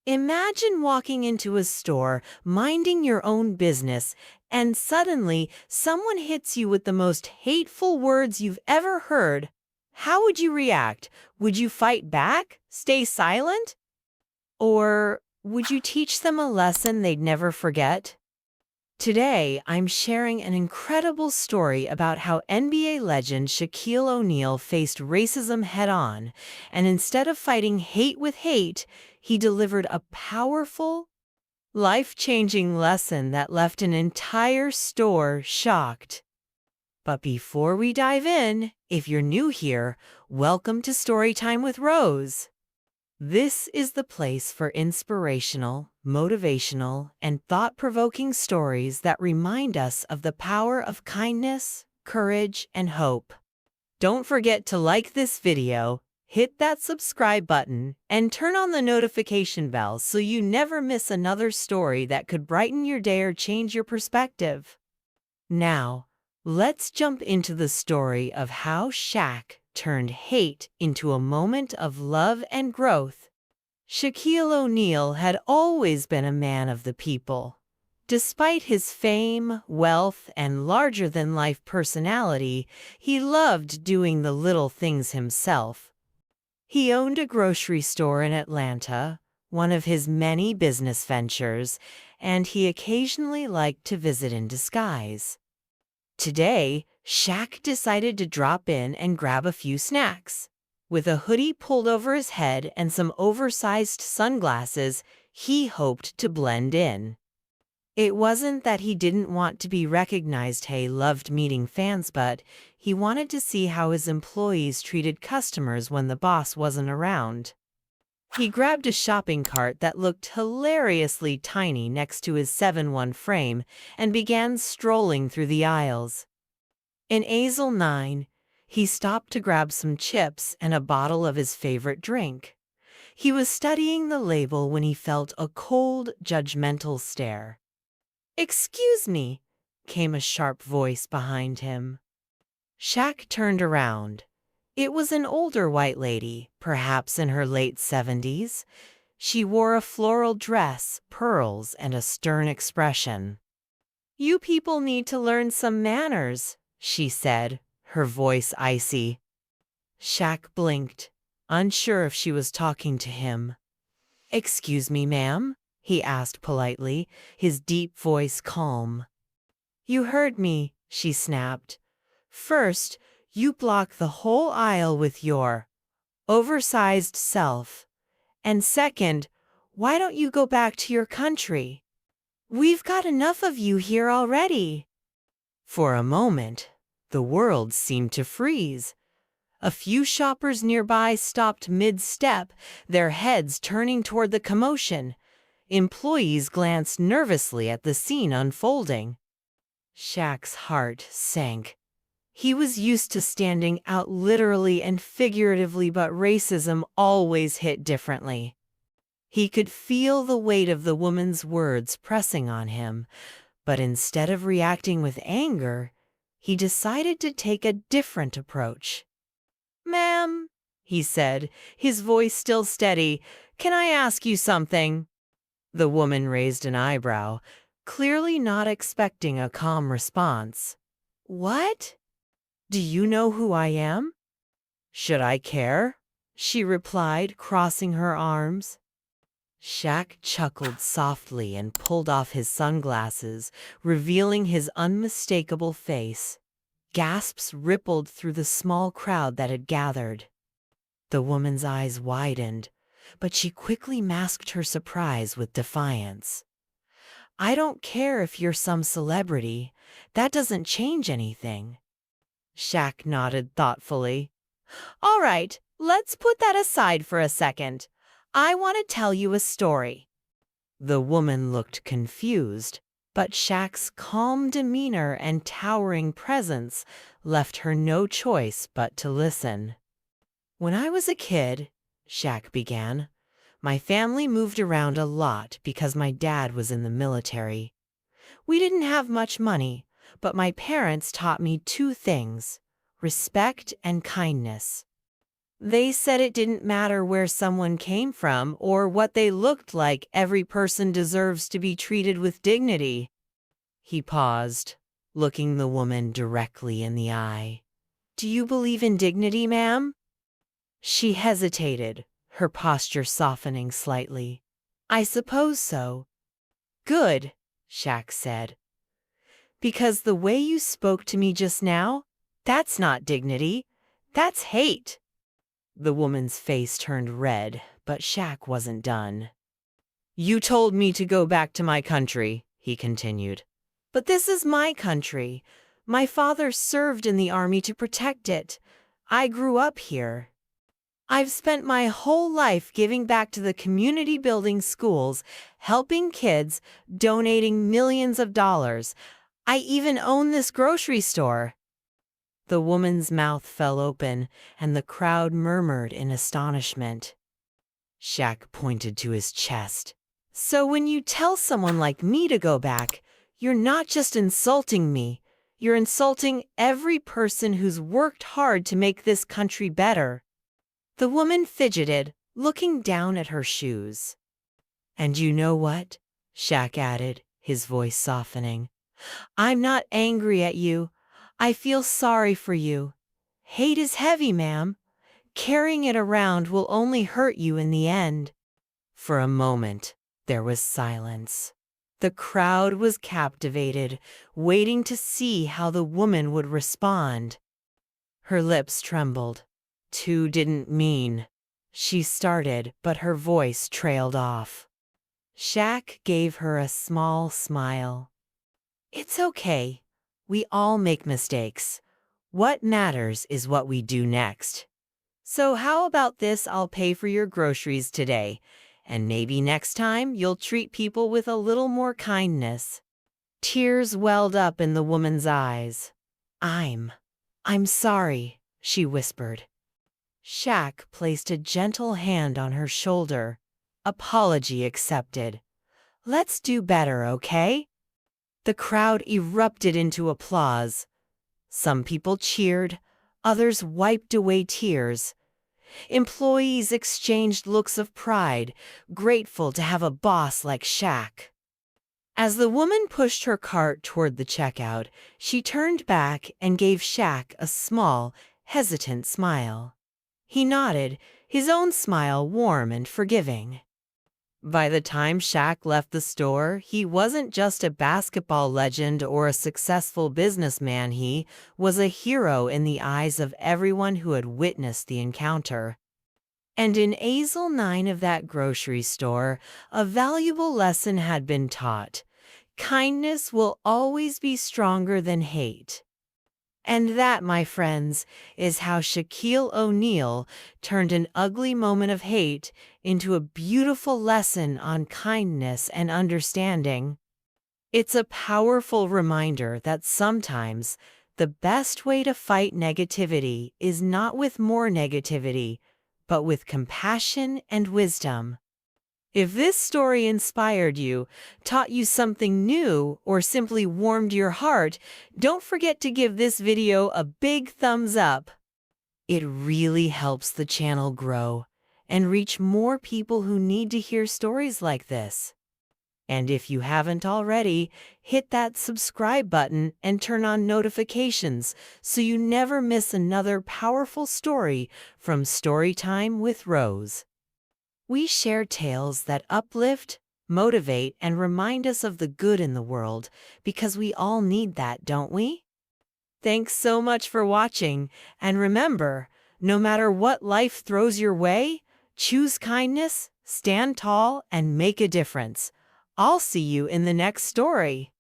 Imagine walking into a store, minding your own business, and suddenly someone hits you with the most hateful words you've ever heard. How would you react? Would you fight back? Stay silent? Or would you teach them a lesson they'd never forget? Today, I'm sharing an incredible story about how NBA legend Shaquille O'Neal faced racism head-on, and instead of fighting hate with hate, he delivered a powerful, life-changing lesson that left an entire store shocked. But before we dive in, if you're new here, welcome to Storytime with Rose. This is the place for inspirational, motivational, and thought-provoking stories that remind us of the power of kindness, courage, and hope. Don't forget to like this video, hit that subscribe button, and turn on the notification bell so you never miss another story that could brighten your day or change your perspective. Now, let's jump into the story of how Shaq turned hate into a moment of love and growth. Shaquille O'Neal had always been a man of the people. Despite his fame, wealth, and larger-than-life personality, he loved doing the little things himself. He owned a grocery store in Atlanta, one of his many business ventures, and he occasionally liked to visit in disguise. Today, Shaq decided to drop in and grab a few snacks. With a hoodie pulled over his head and some oversized sunglasses, he hoped to blend in. It wasn't that he didn't want to be recognized. He loved meeting fans, but he wanted to see how his employees treated customers when the boss wasn't around. He grabbed a shopping cart that looked hilariously tiny next to his 7-1 frame and began strolling through the aisles. In aisle 9, he stopped to grab some chips and a bottle of his favorite drink. He was studying the label when he felt a cold, judgmental stare. "Excuse me," came a sharp voice behind him. Shaq turned around. It was an older white lady, perhaps in her late 70s. She wore a floral dress, pearls, and a stern expression. "You people need to learn some manners," she said, her voice icy. Shaq blinked, unsure if she was talking to him. "Excuse me, ma'am?" he asked politely, his deep voice calm. "You heard me," she snapped. "First, you block the whole aisle with your oversized self. And second, why don't you go back to your country? We've got enough of you here already." For a moment, the world seemed to freeze. A few shoppers nearby stopped mid-step, their heads turning toward the commotion. Employees glanced nervously at the scene unfolding. Shaq's heart sank. He was used to standing out literally and figuratively, but racism always hit differently. He could feel the weight of the woman's words pressing on him, but instead of reacting with anger, he decided to take a different approach. "Ma'am," he said, his voice still steady, "can I ask you something?" The woman raised an eyebrow, clearly not expecting a calm response. "What? Do you know who I am?" "Should I care?" she replied, crossing her arms. Shaq chuckled softly and pulled off his sunglasses, revealing his unmistakable face. Gasps rippled through the small crowd that had gathered. The woman's eyes widened, but she quickly masked her surprise with defiance. "I don't care if you're some celebrity. That doesn't change anything." Shaq nodded thoughtfully. "All right, let's put that aside for a second. I want to tell you a story." The woman looked confused, but Shaq's calm demeanor and towering presence left her no choice but to listen. "When I was a kid," Shaq began, "my family moved around a lot because my dad was in the military. We didn't have much money, but my parents taught me two things: respect and kindness. They said it didn't matter where someone came from or what they looked like, every person deserves to be treated with dignity. He paused, looking the woman directly in the eye. Do you believe in dignity, ma'am? She hesitated, her posture softening slightly. I suppose so. Good, Shaq said. Because the way you spoke to me just now, that's not dignity, that's hate. The woman's face turned red, but Shaq wasn't done. You told me to go back to my country, he continued. But this is my country. My father served in the army to protect it. I grew up here. I've spent my whole life giving back to the community, building schools, helping kids, donating millions of dollars. I even own this grocery store. The woman's mouth fell open, and the crowd murmured in astonishment. Shaq pointed to his chest. So when you tell someone like me to go back, you're not just insulting me, you're insulting every person who's worked hard to make this country better. The woman fidgeted, looking down at her shoes. And you know what? Shaq added, his voice softening. I'm not angry at you. I feel sorry for you. Hate is heavy, ma'am. Carrying it around will only hurt you in the end. For a moment, there was silence. The crowd was captivated, waiting to see how the woman would respond. Her lips trembled. "Tu didn't mean," she started, but her voice trailed off. Shaq gave her a small smile. It's okay. We all make mistakes. What matters is what we do next. So how about this? I'll pay for your groceries today, and maybe next time you'll treat people with a little more kindness. Tears welled up in the woman's eyes. I'm sorry, she whispered. Shaq placed a gentle hand on her shoulder. Apology accepted. Let's do better, okay? The crowd erupted into applause. Some people cheered, others wiped away tears. Employees exchanged looks of pride, grateful to have a boss like Shaq. As the woman pushed her cart toward the checkout, she turned back and gave Shaq a small, hesitant smile. He nodded, his own smile warm and forgiving. By the time Shaq left the store, he wasn't just a basketball legend or a successful businessman. He was a hero in the eyes of everyone who had witnessed the encounter. And in aisle 9 of that grocery store, a valuable lesson had been taught. Kindness will always be stronger than hate. And that, my friends, is how Shaquille O'Neal turned an ugly moment of hate into a beautiful lesson on kindness and understanding. It's a powerful reminder that sometimes the best way to fight negativity is not with more negativity, but with compassion and wisdom. If this story inspired you, taught you something new, or simply warmed your heart, don't forget to give this video a big thumbs up. It really helps the channel grow and reach more people who need to hear stories like this. And if you haven't already, hit that subscribe button and turn on notifications so you never miss another powerful story from Storytime with Rose. We share tales that uplift, motivate, and remind us of the good in the world because we all need that, don't we? Thanks so much for watching, and remember, no matter what life throws your way, choose kindness, stand tall, and make a difference. I'll see you in the next story.